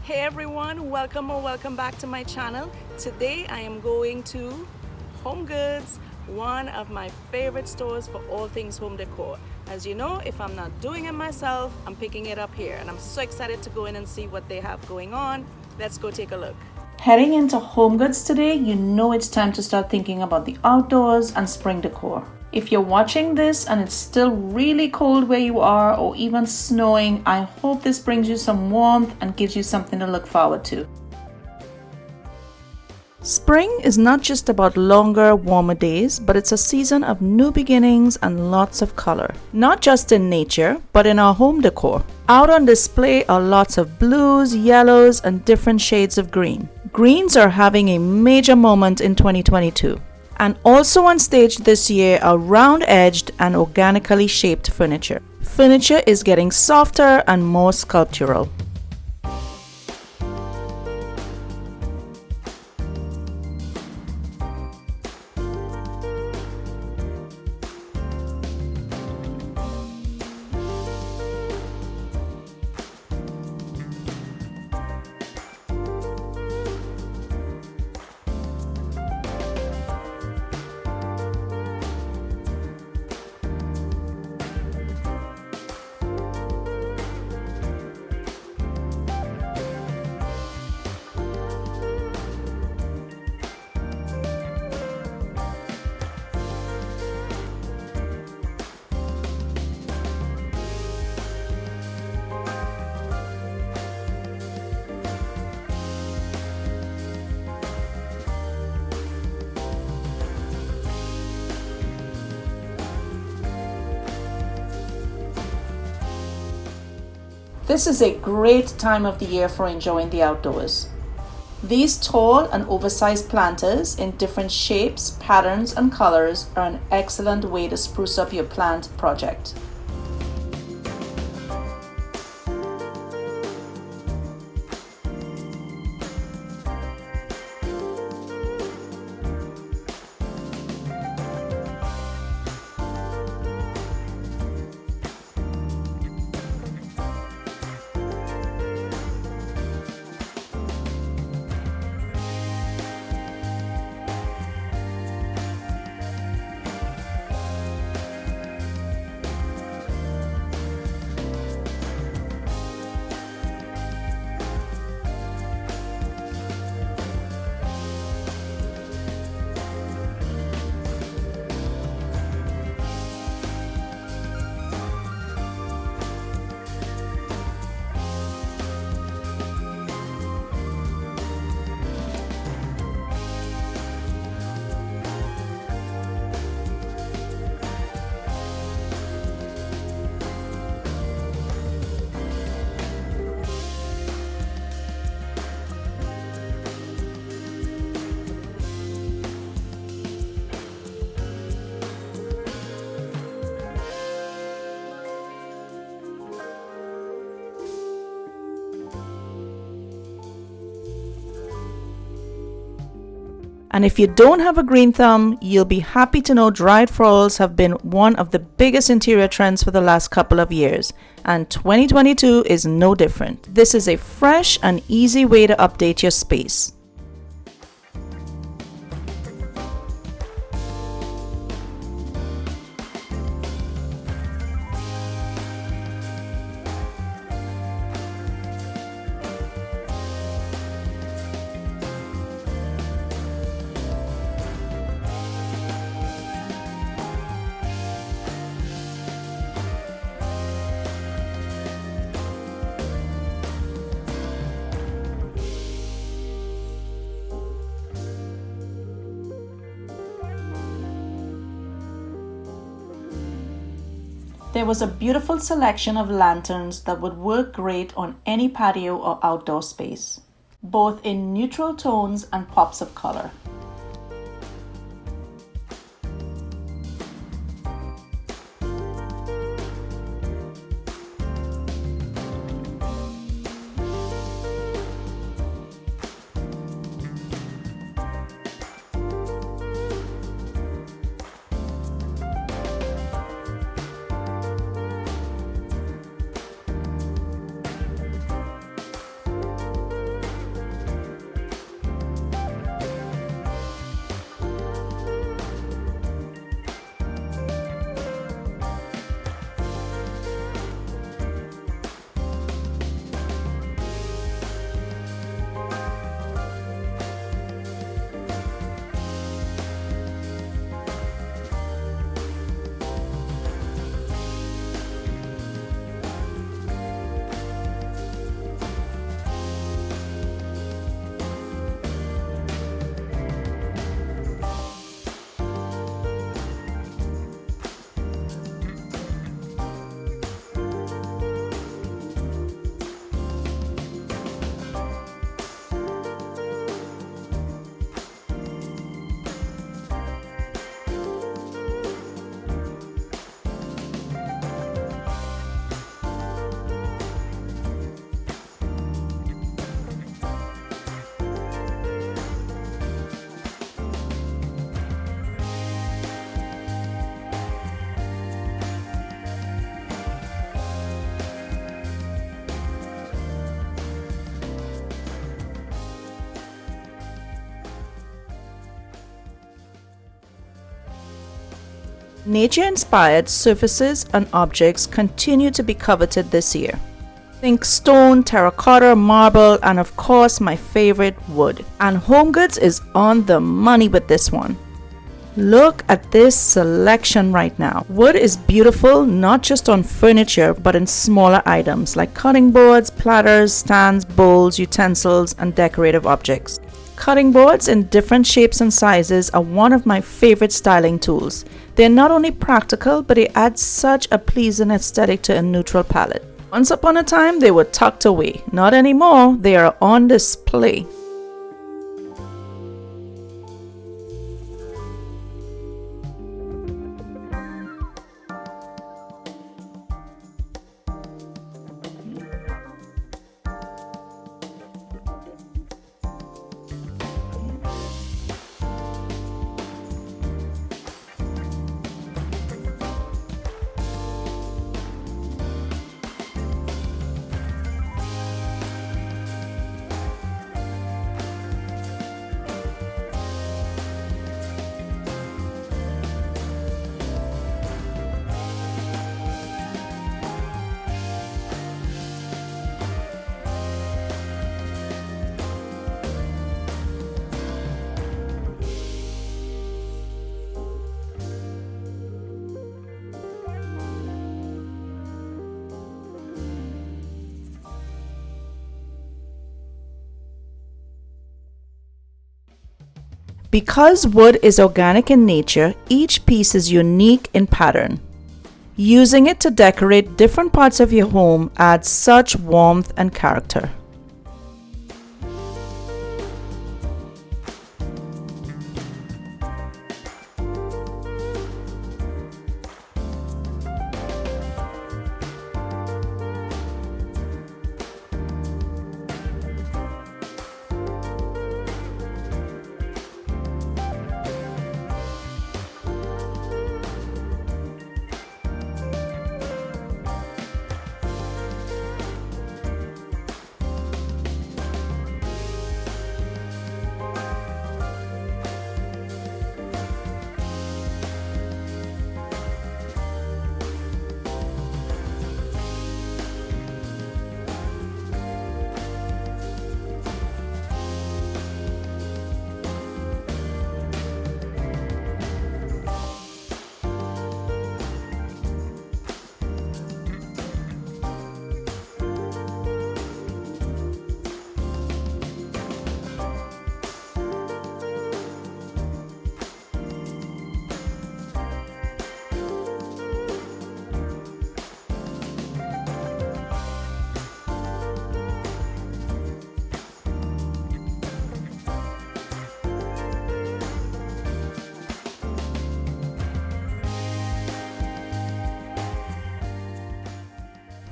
Hey everyone, welcome or welcome back to my channel. Today I am going to Home Goods, one of my favorite stores for all things home decor. As you know, if I'm not doing it myself, I'm picking it up here and I'm so excited to go in and see what they have going on. Let's go take a look. Heading into Home Goods today, you know it's time to start thinking about the outdoors and spring decor. If you're watching this and it's still really cold where you are or even snowing, I hope this brings you some warmth and gives you something to look forward to. Spring is not just about longer, warmer days, but it's a season of new beginnings and lots of color. Not just in nature, but in our home decor. Out on display are lots of blues, yellows, and different shades of green. Greens are having a major moment in 2022. And also on stage this year are round-edged and organically shaped furniture. Furniture is getting softer and more sculptural. This is a great time of the year for enjoying the outdoors. These tall and oversized planters in different shapes, patterns, and colors are an excellent way to spruce up your plant project. And if you don't have a green thumb, you'll be happy to know dried florals have been one of the biggest interior trends for the last couple of years, and 2022 is no different. This is a fresh and easy way to update your space. There was a beautiful selection of lanterns that would work great on any patio or outdoor space, both in neutral tones and pops of color. Nature-inspired surfaces and objects continue to be coveted this year. Think stone, terracotta, marble, and of course my favorite, wood. And HomeGoods is on the money with this one. Look at this selection right now. Wood is beautiful not just on furniture but in smaller items like cutting boards, platters, stands, bowls, utensils, and decorative objects. Cutting boards in different shapes and sizes are one of my favorite styling tools. They're not only practical, but they add such a pleasing aesthetic to a neutral palette. Once upon a time, they were tucked away. Not anymore, they are on display. Because wood is organic in nature, each piece is unique in pattern. Using it to decorate different parts of your home adds such warmth and character.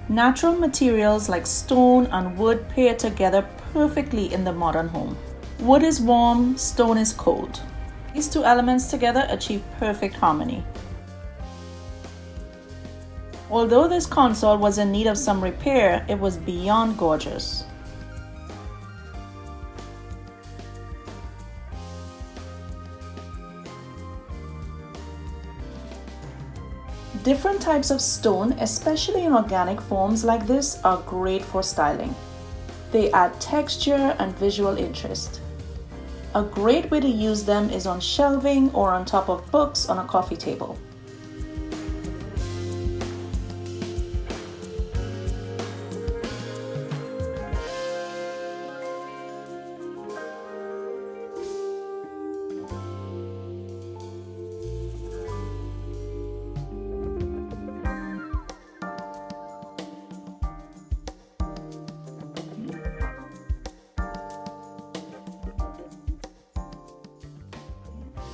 Natural materials like stone and wood pair together perfectly in the modern home. Wood is warm, stone is cold. These two elements together achieve perfect harmony. Although this console was in need of some repair, it was beyond gorgeous. Different types of stone, especially in organic forms like this, are great for styling. They add texture and visual interest. A great way to use them is on shelving or on top of books on a coffee table.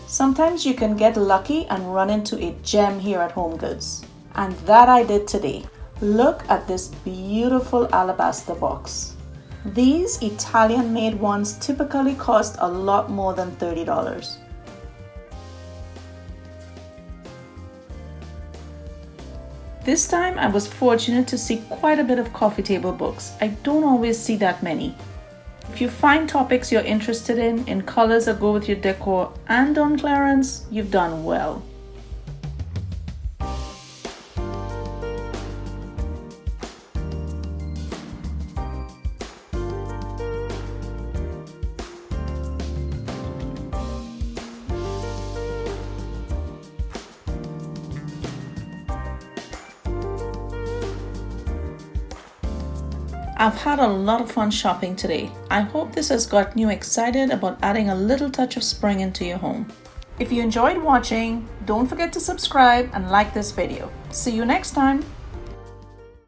Sometimes you can get lucky and run into a gem here at HomeGoods. And that I did today. Look at this beautiful alabaster box. These Italian-made ones typically cost a lot more than $30. This time I was fortunate to see quite a bit of coffee table books. I don't always see that many. If you find topics you're interested in colors that go with your decor and on clearance, you've done well. I've had a lot of fun shopping today. I hope this has gotten you excited about adding a little touch of spring into your home. If you enjoyed watching, don't forget to subscribe and like this video. See you next time.